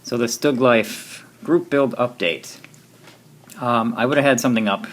So the StuG Life group build update. I would have had something up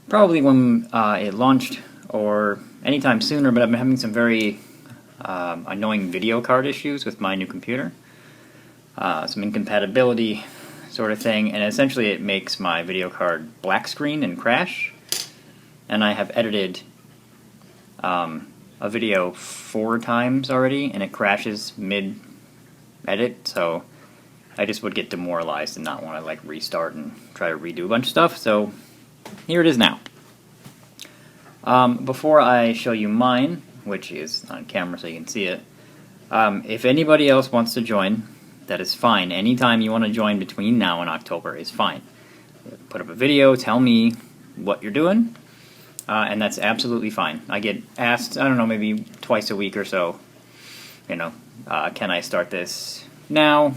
probably when it launched or anytime sooner, but I've been having some very annoying video card issues with my new computer. Some incompatibility sort of thing, and essentially it makes my video card black screen and crash. And I have edited a video 4 times already, and it crashes mid-edit, so I just would get demoralized and not want to like restart and try to redo a bunch of stuff, so here it is now. Before I show you mine, which is on camera so you can see it, if anybody else wants to join, that is fine. Anytime you want to join between now and October is fine. Put up a video, tell me what you're doing, and that's absolutely fine. I get asked, I don't know, maybe twice a week or so, you know, can I start this now?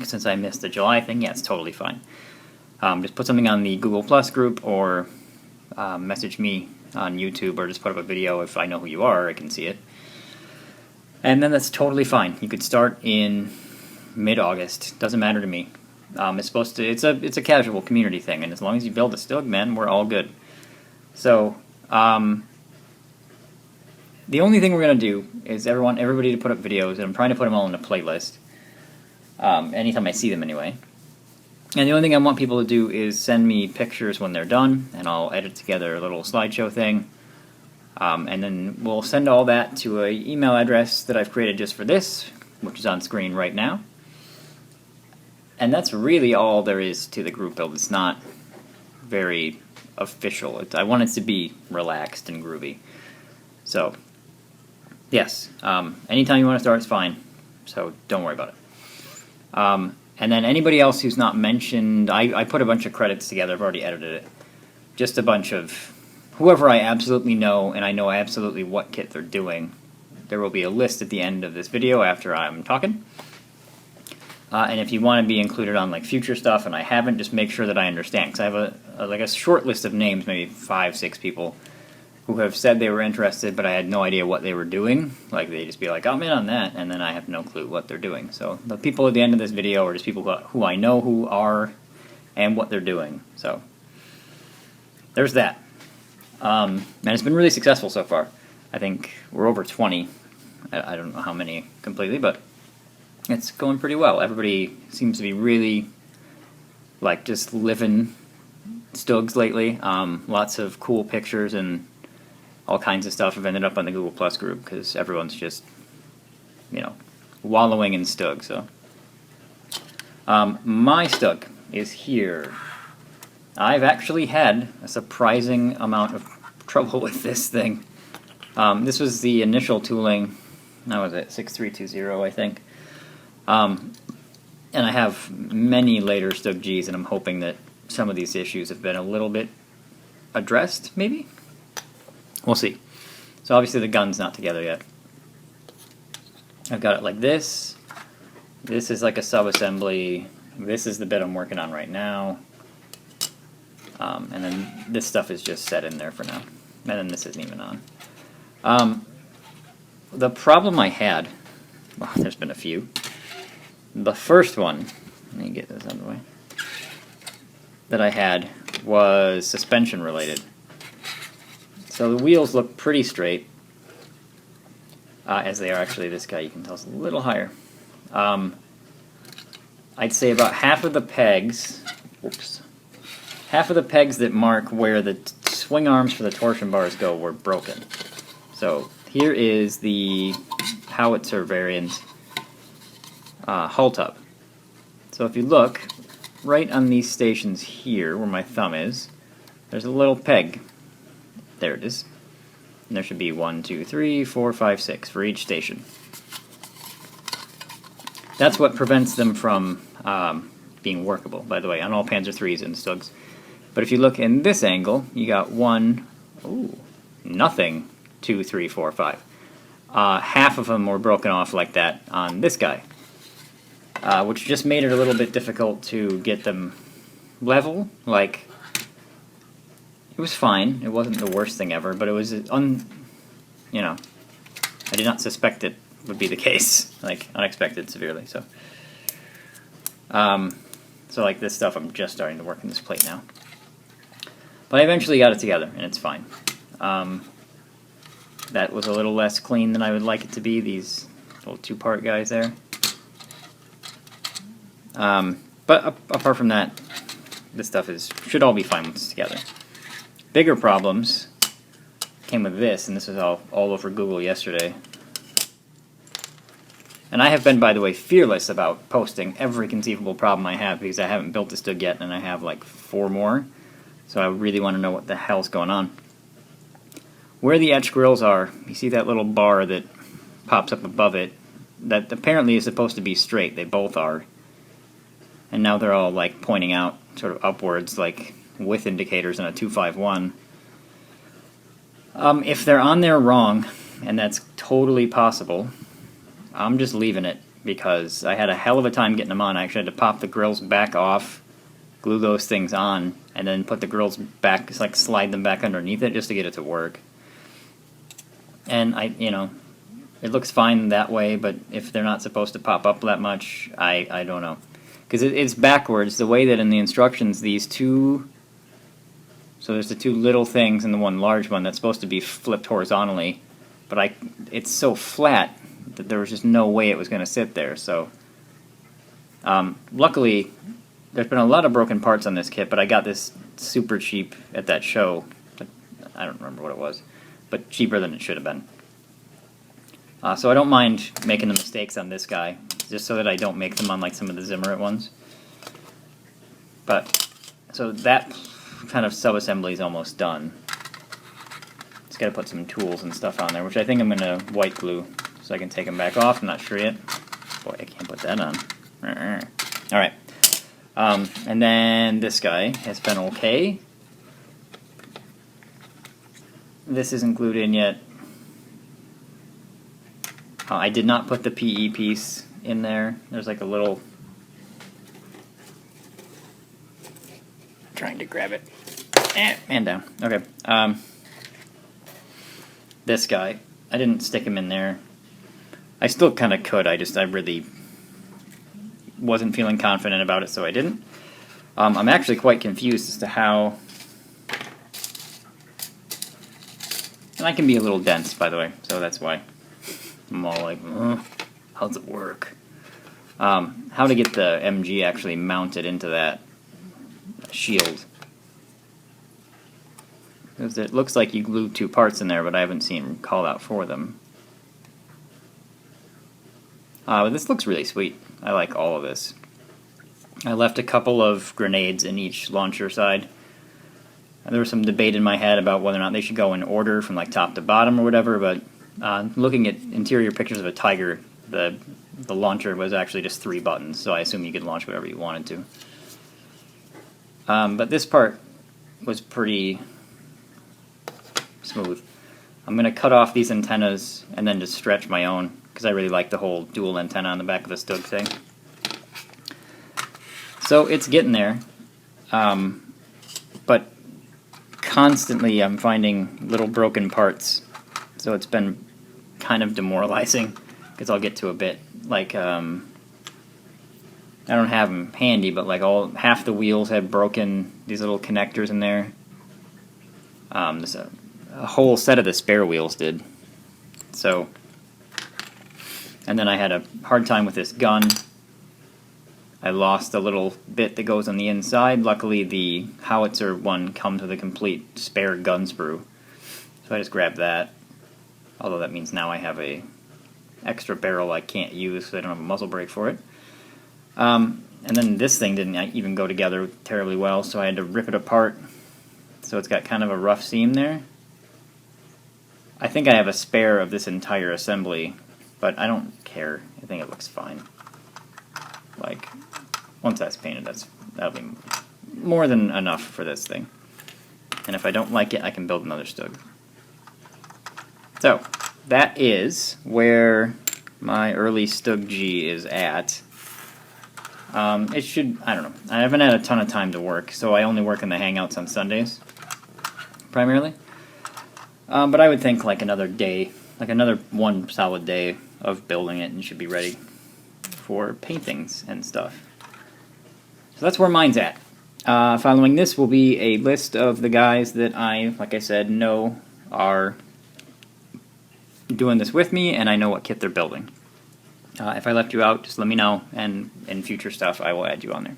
Since I missed the July thing, yeah, it's totally fine. Just put something on the Google Plus group, or message me on YouTube, or just put up a video. If I know who you are, I can see it. And then that's totally fine. You could start in mid-August. Doesn't matter to me. It's a casual community thing, and as long as you build a StuG, man, we're all good. So the only thing we're gonna do is everybody to put up videos, and I'm trying to put them all in a playlist. Anytime I see them anyway. And the only thing I want people to do is send me pictures when they're done, and I'll edit together a little slideshow thing. And then we'll send all that to an email address that I've created just for this, which is on screen right now. And that's really all there is to the group build. It's not very official. I want it to be relaxed and groovy. So, yes, anytime you want to start, it's fine. So don't worry about it. And then anybody else who's not mentioned, I put a bunch of credits together. I've already edited it. Just a bunch of whoever I absolutely know, and I know absolutely what kit they're doing. There will be a list at the end of this video after I'm talking. And if you want to be included on like future stuff, and I haven't, just make sure that I understand, because I have a short list of names, maybe 5-6 people who have said they were interested, but I had no idea what they were doing. Like, they just be like, I'm in on that, and then I have no clue what they're doing. So the people at the end of this video are just people who I know who are and what they're doing. So there's that. And it's been really successful so far. I think we're over 20. I don't know how many completely, but it's going pretty well. Everybody seems to be really, like, just living StuGs lately. Lots of cool pictures and all kinds of stuff have ended up on the Google Plus group because everyone's just, you know, wallowing in StuG. So, my StuG is here. I've actually had a surprising amount of trouble with this thing. This was the initial tooling. That was it, 6320, I think. And I have many later StuG Gs, and I'm hoping that some of these issues have been a little bit addressed, maybe? We'll see. So obviously the gun's not together yet. I've got it like this. This is like a sub-assembly. This is the bit I'm working on right now. And then this stuff is just set in there for now. And then this isn't even on. The problem I had, well, there's been a few. The first one, let me get this out of the way, that I had was suspension related. So the wheels look pretty straight, as they are. Actually, this guy, you can tell, is a little higher. I'd say about half of the pegs, half of the pegs that mark where the swing arms for the torsion bars go were broken. So here is the howitzer variant hull tub. So if you look, right on these stations here, where my thumb is, there's a little peg. There it is. And there should be 1, 2, 3, 4, 5, 6 for each station. That's what prevents them from being workable, by the way, on all Panzer IIIs and StuGs. But if you look in this angle, you got 1, nothing, 2, 3, 4, 5. Half of them were broken off like that on this guy, which just made it a little bit difficult to get them level. Like, it was fine. It wasn't the worst thing ever, but it was you know, I did not suspect it would be the case, like unexpected severely. So So like this stuff, I'm just starting to work in this plate now. But I eventually got it together, and it's fine. That was a little less clean than I would like it to be, these little two-part guys there. But apart from that, this stuff should all be fine once it's together. Bigger problems came with this, and this was all over Google yesterday. And I have been, by the way, fearless about posting every conceivable problem I have because I haven't built a StuG yet, and I have like 4 more. So I really want to know what the hell's going on. Where the etch grills are, you see that little bar that pops up above it? That apparently is supposed to be straight. They both are. And now they're all like pointing out sort of upwards, like with indicators in a 251. If they're on there wrong, and that's totally possible, I'm just leaving it because I had a hell of a time getting them on. I actually had to pop the grills back off, glue those things on, and then put the grills back, like slide them back underneath it just to get it to work. And it looks fine that way, but if they're not supposed to pop up that much, I don't know. Because it's backwards, the way that in the instructions these two, so there's the 2 little things and the 1 large one that's supposed to be flipped horizontally, but it's so flat that there was just no way it was going to sit there. So luckily, there's been a lot of broken parts on this kit, but I got this super cheap at that show. I don't remember what it was, but cheaper than it should have been. So I don't mind making the mistakes on this guy, just so that I don't make them on like some of the Zimmerit ones. But, so that kind of sub-assembly is almost done. Just got to put some tools and stuff on there, which I think I'm going to white glue so I can take them back off. I'm not sure yet. Boy, I can't put that on. Alright. And then this guy has been okay. This isn't glued in yet. I did not put the PE piece in there. There's like a little... trying to grab it. And down. Okay. This guy. I didn't stick him in there. I still kind of could. I really wasn't feeling confident about it, so I didn't. I'm actually quite confused as to how... And I can be a little dense, by the way, so that's why. I'm all like, how does it work? How to get the MG actually mounted into that shield. Because it looks like you glued 2 parts in there, but I haven't seen call out for them. But this looks really sweet. I like all of this. I left a couple of grenades in each launcher side. There was some debate in my head about whether or not they should go in order from like top to bottom or whatever, but looking at interior pictures of a Tiger, the launcher was actually just 3 buttons, so I assume you could launch whatever you wanted to. But this part was pretty smooth. I'm going to cut off these antennas and then just stretch my own, because I really like the whole dual antenna on the back of the StuG thing. So it's getting there, but constantly I'm finding little broken parts, so it's been kind of demoralizing, because I'll get to a bit, like, I don't have them handy, but like half the wheels have broken these little connectors in there. There's a whole set of the spare wheels did. So, and then I had a hard time with this gun. I lost a little bit that goes on the inside. Luckily the howitzer one comes with a complete spare gun sprue. So I just grabbed that. Although that means now I have a extra barrel I can't use because I don't have a muzzle brake for it. And then this thing didn't even go together terribly well, so I had to rip it apart. So it's got kind of a rough seam there. I think I have a spare of this entire assembly, but I don't care. I think it looks fine. Like, once that's painted, that'll be more than enough for this thing. And if I don't like it, I can build another StuG. So, that is where my early StuG is at. It should, I don't know, I haven't had a ton of time to work, so I only work in the Hangouts on Sundays, primarily. But I would think like another day, like another 1 solid day of building it, and should be ready for paintings and stuff. So that's where mine's at. Following this will be a list of the guys that I, like I said, know are doing this with me, and I know what kit they're building. If I left you out, just let me know, and in future stuff I will add you on there.